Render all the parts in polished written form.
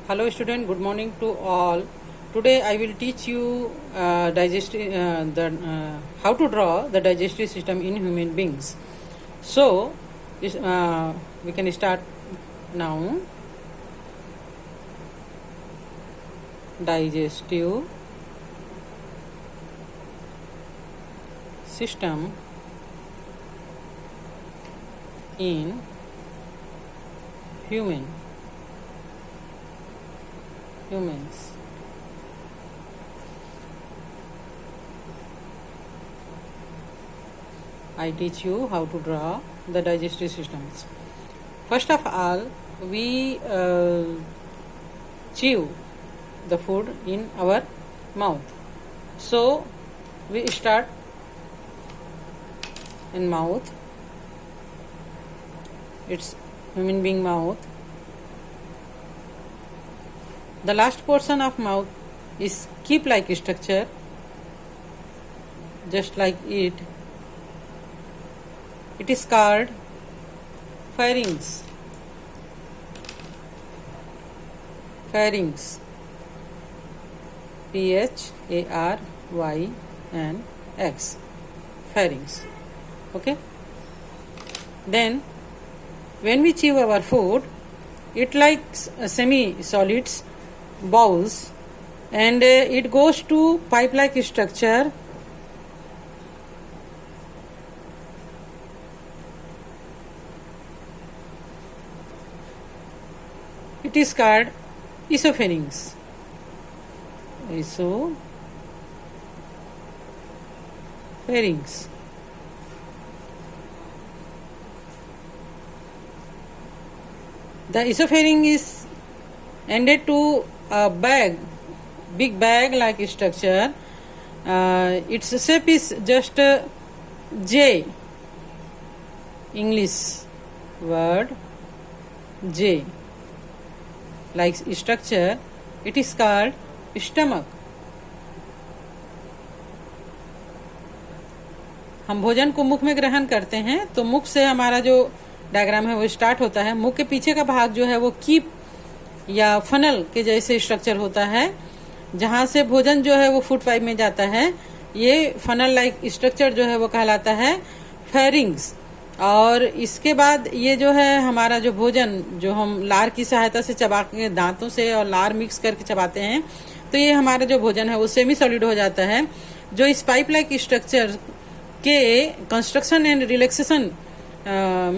Hello student, good morning to all. Today I will teach you how to draw the digestive system in human beings. So we can start now. Digestive system in humans. I teach you how to draw the digestive systems. First of all, we chew the food in our mouth. So we start in mouth. It's human being mouth. The last portion of mouth is keep-like structure, just like it. It is called pharynx. Pharynx. P-H-A-R-Y-N-X. Pharynx. Okay. Then, when we chew our food, it likes semi-solids, bowls, and it goes to pipe-like structure. It is called esophagus. Esophagus. The esophagus is ended to a big bag-like structure. Its shape is just J. English word J. Like structure, it is called stomach. हम भोजन को मुख में ग्रहण करते हैं तो मुख से हमारा जो डायग्राम है वो स्टार्ट होता है. मुख के पीछे का भाग जो है वो कीप या फनल के जैसे स्ट्रक्चर होता है, जहां से भोजन जो है वो फूड पाइप में जाता है. ये फनल लाइक स्ट्रक्चर जो है वो कहलाता है फेरिंग्स. और इसके बाद ये जो है हमारा जो भोजन जो हम लार की सहायता से चबा के दांतों से और लार मिक्स करके चबाते हैं, तो ये हमारा जो भोजन है वो सेमी सॉलिड हो जाता है, जो इस पाइप लाइक स्ट्रक्चर के कंस्ट्रक्शन एंड रिलैक्सेशन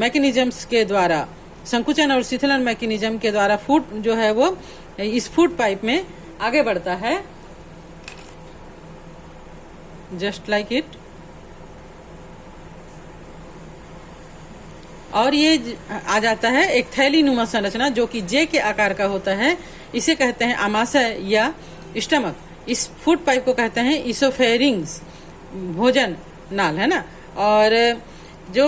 मैकेनिज्म्स के द्वारा, संकुचन और शिथिलन मैकेनिज्म के द्वारा फूड जो है वो इस फूड पाइप में आगे बढ़ता है. Just like it. और ये आ जाता है एक थैली नुमा संरचना जो कि जे के आकार का होता है. इसे कहते हैं आमाशय या स्टमक. इस फूड पाइप को कहते हैं इसोफेरिंग्स, भोजन नाल, है ना. और जो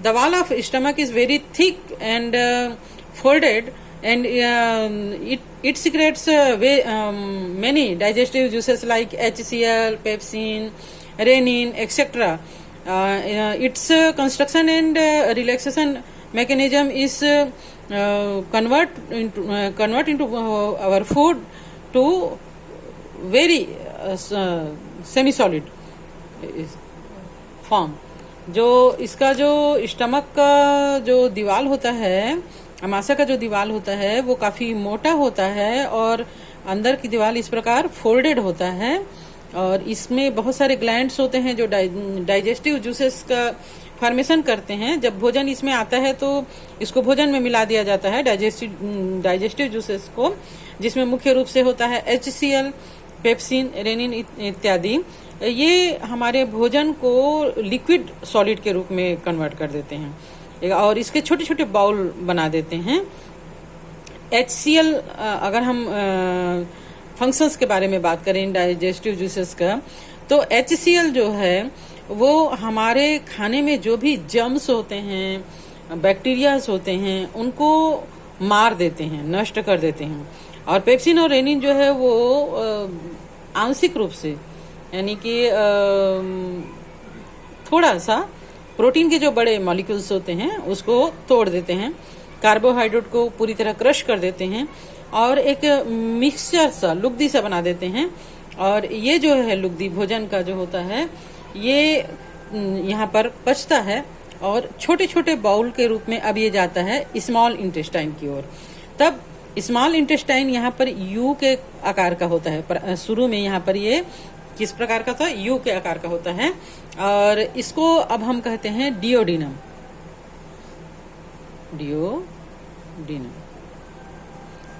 the wall of stomach is very thick and folded and it secretes many digestive juices like HCl, pepsin, renin, etc. Its construction and relaxation mechanism is convert into our food to very semi-solid form. जो इसका जो stomach का जो दीवार होता है, अमाशय का जो दीवार होता है वो काफी मोटा होता है और अंदर की दीवार इस प्रकार फोल्डेड होता है. और इसमें बहुत सारे ग्लैंड्स होते हैं जो डाइजेस्टिव जूसेस का फॉर्मेशन करते हैं. जब भोजन इसमें आता है तो इसको भोजन में मिला दिया जाता है, डाइजेस्टिव जूसेस को, जिसमें मुख्य रूप से होता है HCl, पेप्सिन, रेनिन इत्यादि. ये हमारे भोजन को लिक्विड सॉलिड के रूप में कन्वर्ट कर देते हैं और इसके छोटे छोटे बाउल बना देते हैं. HCl, अगर हम फंक्शंस के बारे में बात करें डाइजेस्टिव जूसेस का, तो HCl जो है वो हमारे खाने में जो भी जर्म्स होते हैं, बैक्टीरियाज होते हैं, उनको मार देते हैं, नष्ट कर देते हैं. और पेप्सिन और रेनिन जो है वो आंशिक रूप से, यानी कि थोड़ा सा प्रोटीन के जो बड़े मॉलिक्यूल्स होते हैं उसको तोड़ देते हैं कार्बोहाइड्रेट को पूरी तरह क्रश कर देते हैं और एक मिक्सचर सा, लुगदी सा बना देते हैं। और ये जो है लुगदी भोजन का जो होता है, ये यहाँ पर पचता है और छोटे छोटे बाउल के रूप में अब ये जाता है स्मॉल इंटेस्टाइन की ओर। तब स्मॉल इंटेस्टाइन यहाँ पर यू के आकार का होता है, पर शुरू में यहाँ पर ये किस प्रकार का था, यू के आकार का होता है। और इसको अब हम कहते हैं डियोडिनम। डियोडिनम,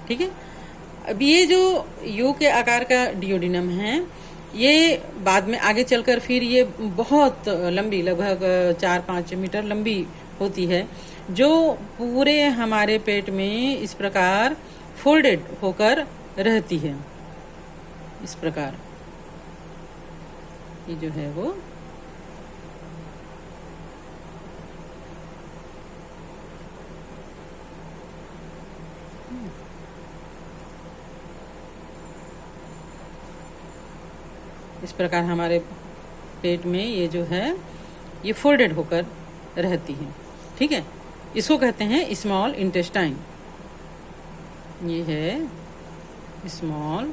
ठीक है। अब ये जो यू के आकार का डियोडिनम है, ये बाद में आगे चलकर फिर ये बहुत लंबी, लगभग 4-5 मीटर लंबी होती है, जो पूरे हमारे पेट में इस प्रकार फोल्डेड होकर रहती है। इस प्रकार ये जो है वो इस प्रकार हमारे पेट में ये जो है ये फोल्डेड होकर रहती है, ठीक है। इसको कहते हैं स्मॉल इंटेस्टाइन। ये है स्मॉल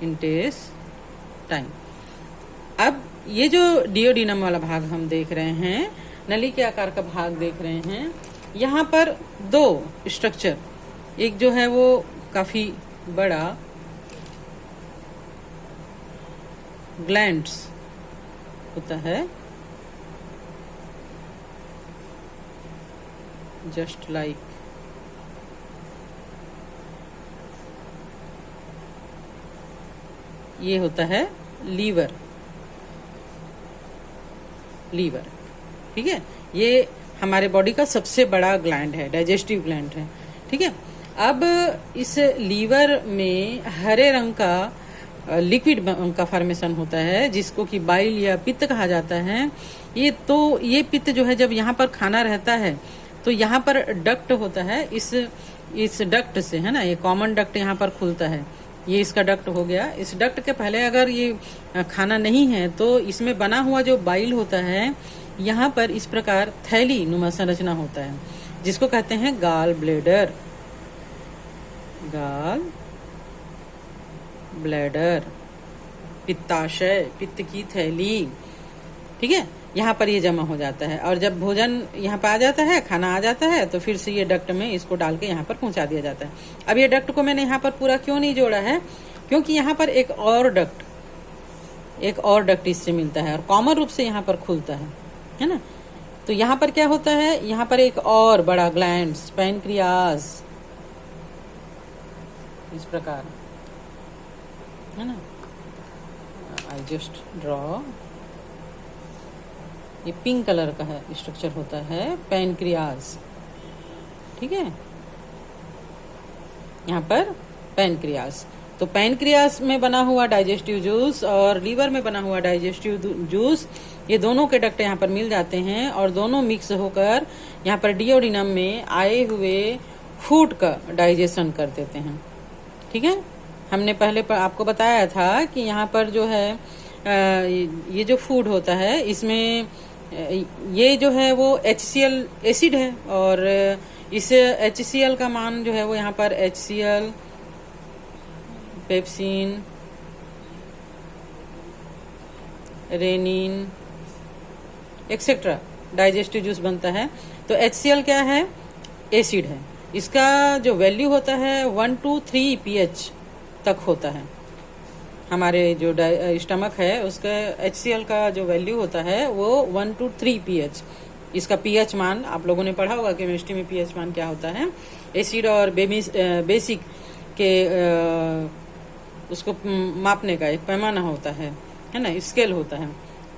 इंटेस्टाइन। अब ये जो डियोडिनम वाला भाग हम देख रहे हैं, नली के आकार का भाग देख रहे हैं, यहाँ पर दो स्ट्रक्चर, एक जो है वो काफी बड़ा ग्लैंड्स होता है, जस्ट लाइक ये होता है लीवर, ठीक है। ये हमारे बॉडी का सबसे बड़ा ग्लैंड है, डाइजेस्टिव ग्लैंड है, ठीक है। अब इस लीवर में हरे रंग का लिक्विड का फॉर्मेशन होता है, जिसको कि बाइल या पित्त कहा जाता है। ये पित्त जो है, जब यहाँ पर खाना रहता है तो यहाँ पर डक्ट होता है, इस डक्ट से, है ना, ये कॉमन डक्ट यहाँ पर खुलता है, ये इसका डक्ट हो गया। इस डक्ट के पहले अगर ये खाना नहीं है तो इसमें बना हुआ जो बाइल होता है, यहाँ पर इस प्रकार थैली नुमा संरचना होता है, जिसको कहते हैं गाल ब्लैडर। गाल ब्लैडर, पित्ताशय, पित्त की थैली, ठीक है। यहाँ पर ये जमा हो जाता है और जब भोजन यहाँ पर आ जाता है, खाना आ जाता है, तो फिर से ये डक्ट में इसको डाल के यहाँ पर पहुंचा दिया जाता है। अब ये डक्ट को मैंने यहाँ पर पूरा क्यों नहीं जोड़ा है, क्योंकि यहाँ पर एक और डक्ट इससे मिलता है और कॉमन रूप से यहाँ पर खुलता है ना। तो यहाँ पर क्या होता है, यहाँ पर एक और बड़ा ग्लैंड पैनक्रियाज, इस प्रकार, है ना। आई जस्ट ड्रॉ, ये पिंक कलर का है स्ट्रक्चर होता है पैनक्रियाज, ठीक है। यहाँ पर पैनक्रियाज, तो पैनक्रियाज में बना हुआ डाइजेस्टिव जूस और लीवर में बना हुआ डाइजेस्टिव जूस, ये दोनों के डक्ट यहाँ पर मिल जाते हैं और दोनों मिक्स होकर यहाँ पर डियोडिनम में आए हुए फूड का डाइजेशन कर देते हैं, ठीक है। हमने पहले आपको बताया था कि यहाँ पर जो है ये जो फूड होता है, इसमें ये जो है वो HCl एसिड है और इस HCl का मान जो है वो यहाँ पर HCl, pepsin, rennin etcetera digestive juice बनता है। तो HCl क्या है, एसिड है। इसका जो वैल्यू होता है 1 to 3 pH तक होता है। हमारे जो स्टमक है उसका HCl का जो वैल्यू होता है वो 1 to 3 pH। इसका pH मान आप लोगों ने पढ़ा होगा केमिस्ट्री में, pH मान क्या होता है, एसिड और बेसिक के उसको मापने का एक पैमाना होता है ना, स्केल होता है।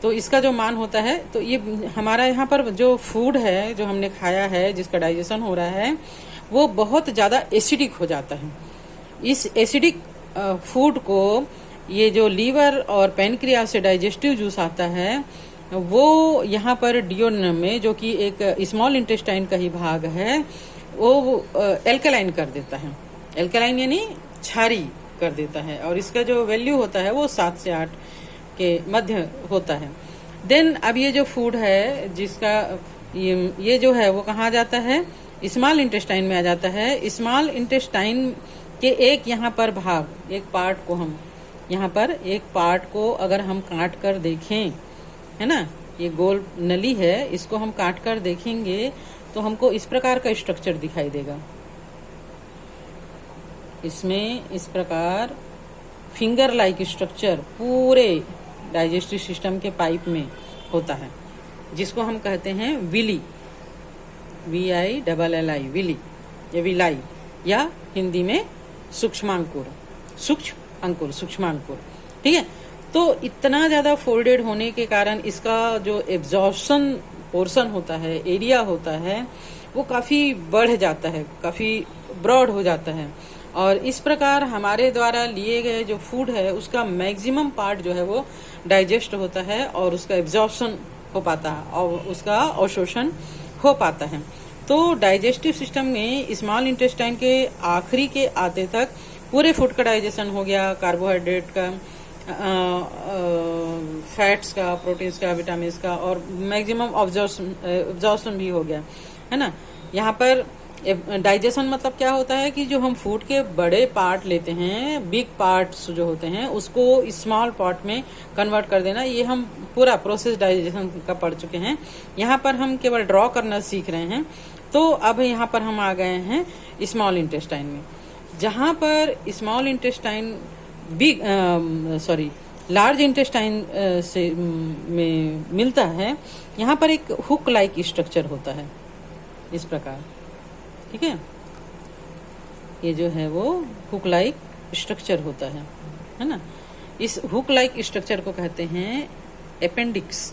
तो इसका जो मान होता है, तो ये हमारा यहाँ पर जो फूड है जो हमने खाया है, जिसका डाइजेशन हो रहा है, वो बहुत ज्यादा एसिडिक हो जाता है। इस एसिडिक फूड को ये जो लीवर और पैनक्रियाज से डाइजेस्टिव जूस आता है, वो यहाँ पर डियोडिनम में, जो कि एक स्मॉल इंटेस्टाइन का ही भाग है, वो एल्कलाइन कर देता है। एल्कलाइन यानी क्षारी कर देता है और इसका जो वैल्यू होता है वो 7 से 8 के मध्य होता है। देन अब ये जो फूड है जिसका ये जो है वो कहाँ जाता है, स्मॉल इंटेस्टाइन में आ जाता है। स्मॉल इंटेस्टाइन के एक यहाँ पर भाग, एक पार्ट को हम यहाँ पर एक पार्ट को अगर हम काट कर देखें, है ना, ये गोल नली है, इसको हम काट कर देखेंगे तो हमको इस प्रकार का स्ट्रक्चर दिखाई देगा। इसमें इस प्रकार फिंगर लाइक स्ट्रक्चर पूरे डाइजेस्टिव सिस्टम के पाइप में होता है, जिसको हम कहते हैं विली, VILLI, विली या विलाई, या हिंदी में सूक्ष्मांकुर, सूक्ष्मांकुर। ठीक है। तो इतना ज्यादा फोल्डेड होने के कारण इसका जो एब्जॉर्प्शन पोर्शन होता है, एरिया होता है, वो काफी बढ़ जाता है, काफी ब्रॉड हो जाता है। और इस प्रकार हमारे द्वारा लिए गए जो फूड है उसका मैक्सिमम पार्ट जो है वो डाइजेस्ट होता है और उसका एब्जॉर्प्शन हो पाता है और उसका अवशोषण हो पाता है। तो डाइजेस्टिव सिस्टम में स्मॉल इंटेस्टाइन के आखिरी के आते तक पूरे फूड का डाइजेशन हो गया, कार्बोहाइड्रेट का, फैट्स का, प्रोटीन्स का, विटामिन का, और मैक्सिमम ऑब्जॉर्प्शन भी हो गया, है ना। यहाँ पर डाइजेशन मतलब क्या होता है कि जो हम फूड के बड़े पार्ट लेते हैं, बिग पार्ट्स जो होते हैं, उसको स्मॉल पार्ट में कन्वर्ट कर देना, ये हम पूरा प्रोसेस डाइजेशन का पढ़ चुके हैं। यहाँ पर हम केवल ड्रॉ करना सीख रहे हैं। तो अब यहाँ पर हम आ गए हैं स्मॉल इंटेस्टाइन में, जहाँ पर स्मॉल इंटेस्टाइन लार्ज इंटेस्टाइन से में मिलता है। यहाँ पर एक हुक लाइक स्ट्रक्चर होता है इस प्रकार। ठीक है, ये जो है वो हुक लाइक स्ट्रक्चर होता है ना। इस हुक लाइक स्ट्रक्चर को कहते हैं अपेंडिक्स।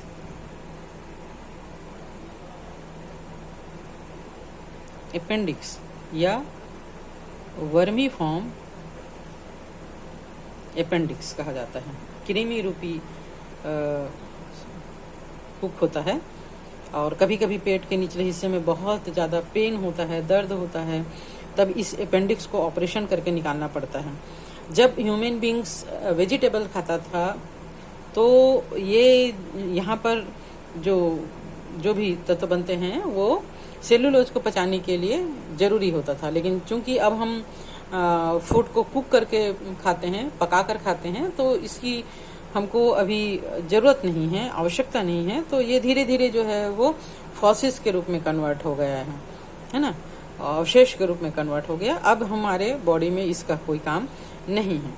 अपेंडिक्स या वर्मी फॉर्म अपेंडिक्स कहा जाता है। कृमि रूपी हुक होता है और कभी कभी पेट के निचले हिस्से में बहुत ज़्यादा पेन होता है, दर्द होता है, तब इस अपेंडिक्स को ऑपरेशन करके निकालना पड़ता है। जब ह्यूमन बींग्स वेजिटेबल खाता था तो ये यहाँ पर जो भी तत्व बनते हैं वो सेलुलोज को पचाने के लिए जरूरी होता था। लेकिन चूंकि अब हम फूड को कुक करके खाते हैं, पका कर खाते हैं, तो इसकी हमको अभी जरूरत नहीं है, आवश्यकता नहीं है। तो ये धीरे धीरे जो है वो फॉसिस के रूप में कन्वर्ट हो गया है ना, अवशेष के रूप में कन्वर्ट हो गया। अब हमारे बॉडी में इसका कोई काम नहीं है।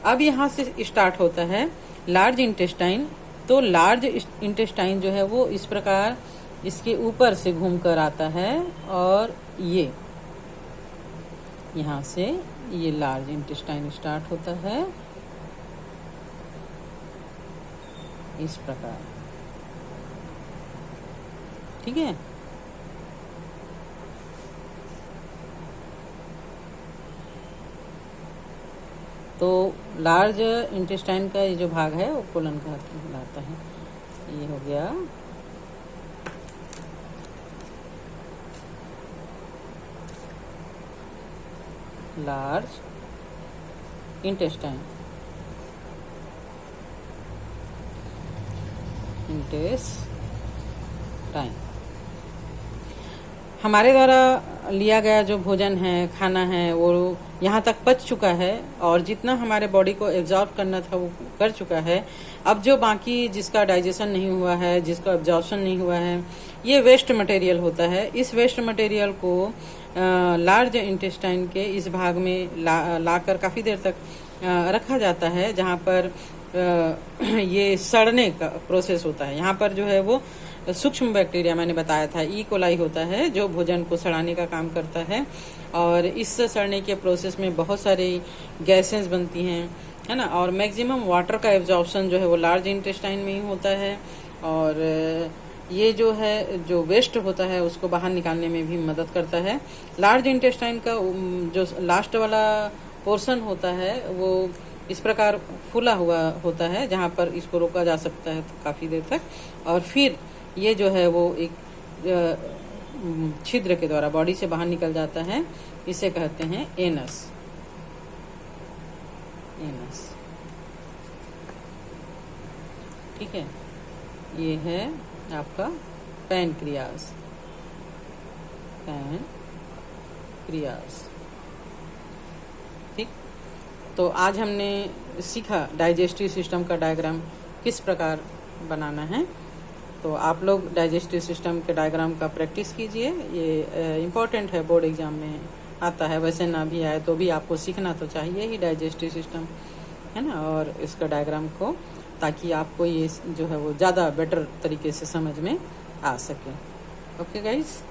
अब यहाँ से स्टार्ट होता है लार्ज इंटेस्टाइन। तो लार्ज इंटेस्टाइन जो है वो इस प्रकार इसके ऊपर से घूम कर आता है और ये यहाँ से ये लार्ज इंटेस्टाइन स्टार्ट होता है इस प्रकार। ठीक है, तो लार्ज इंटेस्टाइन का ये जो भाग है वो कोलन कहलाता है। ये हो गया लार्ज इंटेस्टाइन। हमारे द्वारा लिया गया जो भोजन है, खाना है, वो यहाँ तक पच चुका है और जितना हमारे बॉडी को एब्जॉर्ब करना था वो कर चुका है। अब जो बाकी जिसका डाइजेशन नहीं हुआ है, जिसका एब्जॉर्प्शन नहीं हुआ है, ये वेस्ट मटेरियल होता है। इस वेस्ट मटेरियल को लार्ज इंटेस्टाइन के इस भाग में लाकर काफ़ी देर तक रखा जाता है, जहाँ पर ये सड़ने का प्रोसेस होता है। यहाँ पर जो है वो सूक्ष्म बैक्टीरिया, मैंने बताया था, ई कोलाई होता है जो भोजन को सड़ाने का काम करता है। और इस सड़ने के प्रोसेस में बहुत सारी गैसेस बनती हैं, है ना। और मैक्सिमम वाटर का एब्जॉर्प्शन जो है वो लार्ज इंटेस्टाइन में ही होता है। और ये जो है जो वेस्ट होता है उसको बाहर निकालने में भी मदद करता है। लार्ज इंटेस्टाइन का जो लास्ट वाला पोर्शन होता है वो इस प्रकार फूला हुआ होता है, जहाँ पर इसको रोका जा सकता है काफ़ी देर तक। और फिर ये जो है वो एक छिद्र के द्वारा बॉडी से बाहर निकल जाता है। इसे कहते हैं एनस। ठीक है, ये है आपका पैनक्रियाज। पैनक्रियाज। ठीक, तो आज हमने सीखा डाइजेस्टिव सिस्टम का डायग्राम किस प्रकार बनाना है। तो आप लोग डाइजेस्टिव सिस्टम के डायग्राम का प्रैक्टिस कीजिए, ये इम्पोर्टेंट है, बोर्ड एग्जाम में आता है। वैसे ना भी आए तो भी आपको सीखना तो चाहिए ही डाइजेस्टिव सिस्टम, है ना, और इसका डायग्राम को, ताकि आपको ये जो है वो ज़्यादा बेटर तरीके से समझ में आ सके। Okay guys.